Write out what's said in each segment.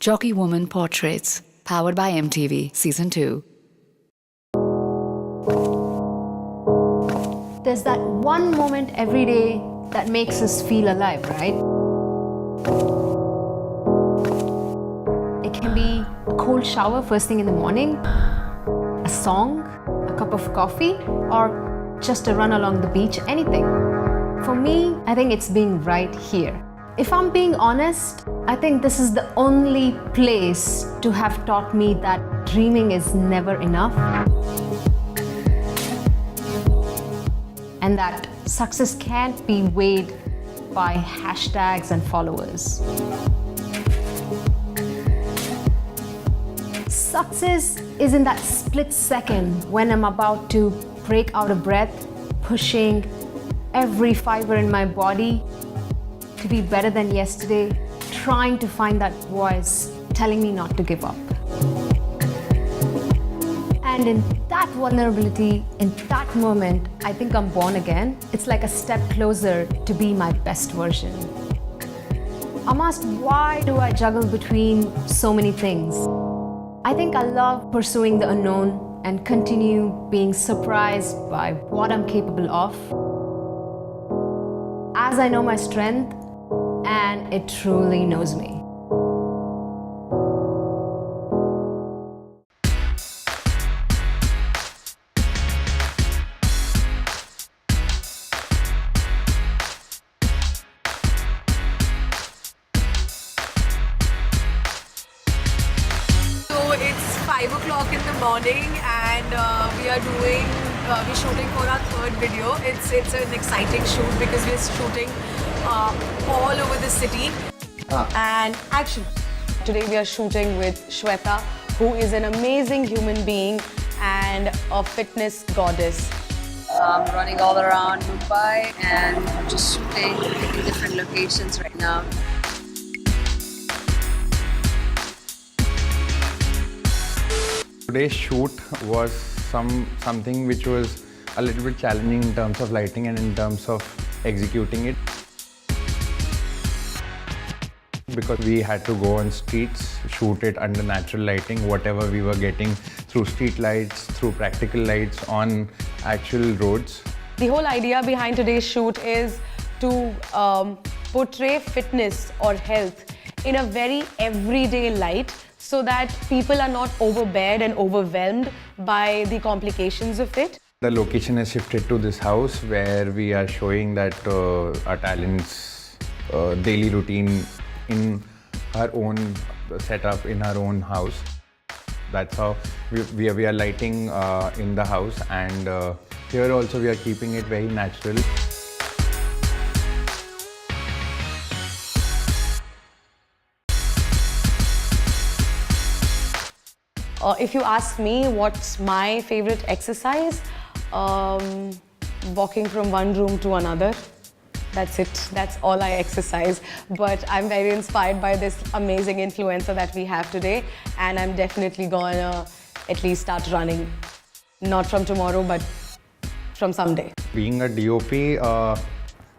Jockey Woman Portraits, powered by MTV, Season 2. There's that one moment every day that makes us feel alive, right? It can be a cold shower first thing in the morning, a song, a cup of coffee, or just a run along the beach, anything. For me, I think it's being right here. If I'm being honest, I think this is the only place to have taught me that dreaming is never enough. And that success can't be weighed by hashtags and followers. Success is in that split second when I'm about to break out of breath, pushing every fiber in my body to be better than yesterday, trying to find that voice telling me not to give up. And in that vulnerability, in that moment, I think I'm born again. It's like a step closer to be my best version. I'm asked, why do I juggle between so many things? I think I love pursuing the unknown and continue being surprised by what I'm capable of. As I know my strength, and it truly knows me. So it's 5 o'clock in the morning and we're shooting for our third video. It's an exciting shoot because we're shooting all over the city. And action! Today we are shooting with Swetha, who is an amazing human being and a fitness goddess. I'm running all around Mumbai and just shooting in different locations right now. Today's shoot was something which was a little bit challenging in terms of lighting and in terms of executing it. Because we had to go on streets, shoot it under natural lighting, whatever we were getting through street lights, through practical lights on actual roads. The whole idea behind today's shoot is to portray fitness or health in a very everyday light so that people are not overbeared and overwhelmed by the complications of it. The location has shifted to this house where we are showing that our talents' daily routine in our own setup, in our own house. That's how we are lighting in the house, and here also we are keeping it very natural. If you ask me what's my favorite exercise, walking from one room to another. That's it. That's all I exercise. But I'm very inspired by this amazing influencer that we have today, and I'm definitely gonna at least start running. Not from tomorrow, but from someday. Being a DOP,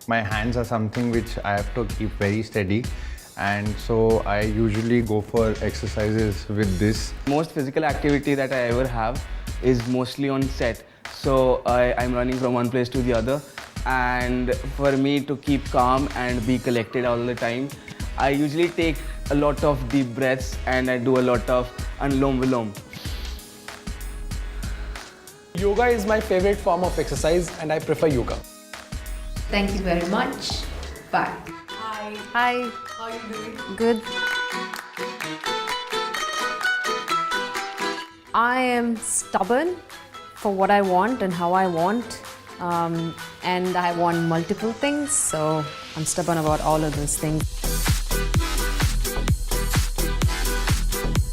my hands are something which I have to keep very steady. And so I usually go for exercises with this. Most physical activity that I ever have is mostly on set. So I'm running from one place to the other. And for me to keep calm and be collected all the time, I usually take a lot of deep breaths and I do a lot of Anulom Vilom. Yoga is my favorite form of exercise and I prefer yoga. Thank you very much. Bye. Hi. Hi. How are you doing? Good. I am stubborn for what I want and how I want. And I want multiple things, so I'm stubborn about all of those things.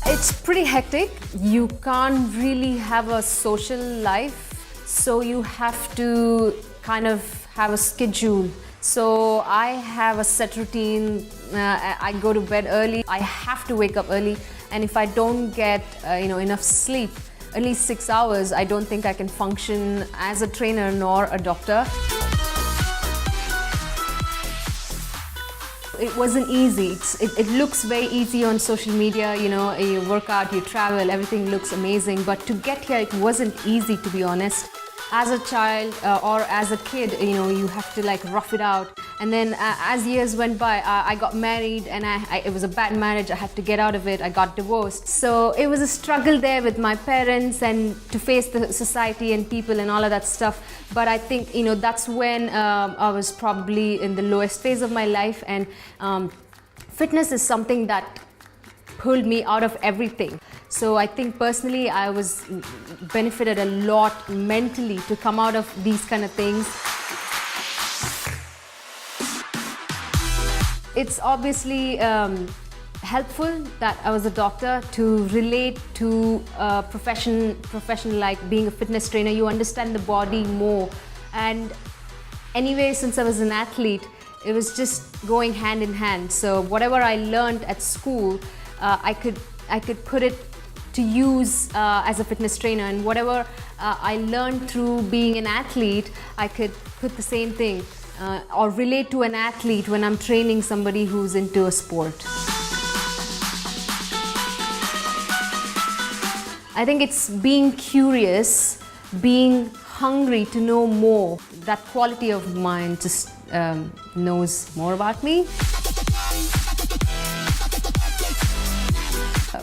It's pretty hectic. You can't really have a social life, so you have to kind of have a schedule. So I have a set routine. I go to bed early. I have to wake up early, and if I don't get enough sleep, at least 6 hours, I don't think I can function as a trainer nor a doctor. it wasn't easy. It looks very easy on social media, you know, you work out, you travel, everything looks amazing. But to get here, it wasn't easy, to be honest. As a child or as a kid, you know, you have to like rough it out. And then as years went by, I got married, and it was a bad marriage. I had to get out of it. I got divorced. So it was a struggle there with my parents and to face the society and people and all of that stuff. But I think, you know, that's when I was probably in the lowest phase of my life, and fitness is something that pulled me out of everything. So I think personally I was benefited a lot mentally to come out of these kind of things. It's obviously helpful that I was a doctor to relate to a profession like being a fitness trainer. You understand the body more. And anyway, since I was an athlete, it was just going hand in hand. So whatever I learned at school, I could put it to use as a fitness trainer, and whatever I learned through being an athlete, I could put the same thing or relate to an athlete when I'm training somebody who's into a sport. I think it's being curious, being hungry to know more. That quality of mine just knows more about me.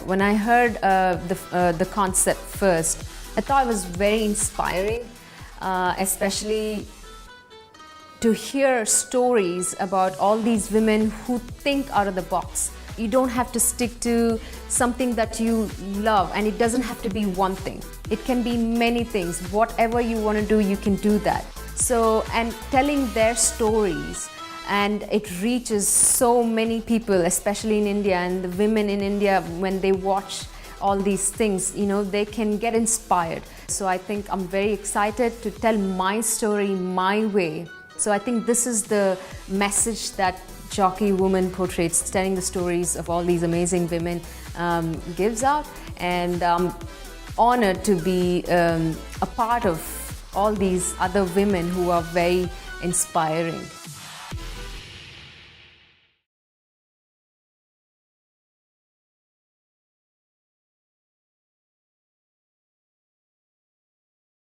When I heard the concept first, I thought it was very inspiring, especially to hear stories about all these women who think out of the box. You don't have to stick to something that you love, and it doesn't have to be one thing. It can be many things. Whatever you want to do, you can do that. So, and telling their stories, and it reaches so many people, especially in India, and the women in India, when they watch all these things, you know, they can get inspired. So I think I'm very excited to tell my story my way. So I think this is the message that Jockey Woman portrays, telling the stories of all these amazing women, gives out. And I'm honored to be a part of all these other women who are very inspiring.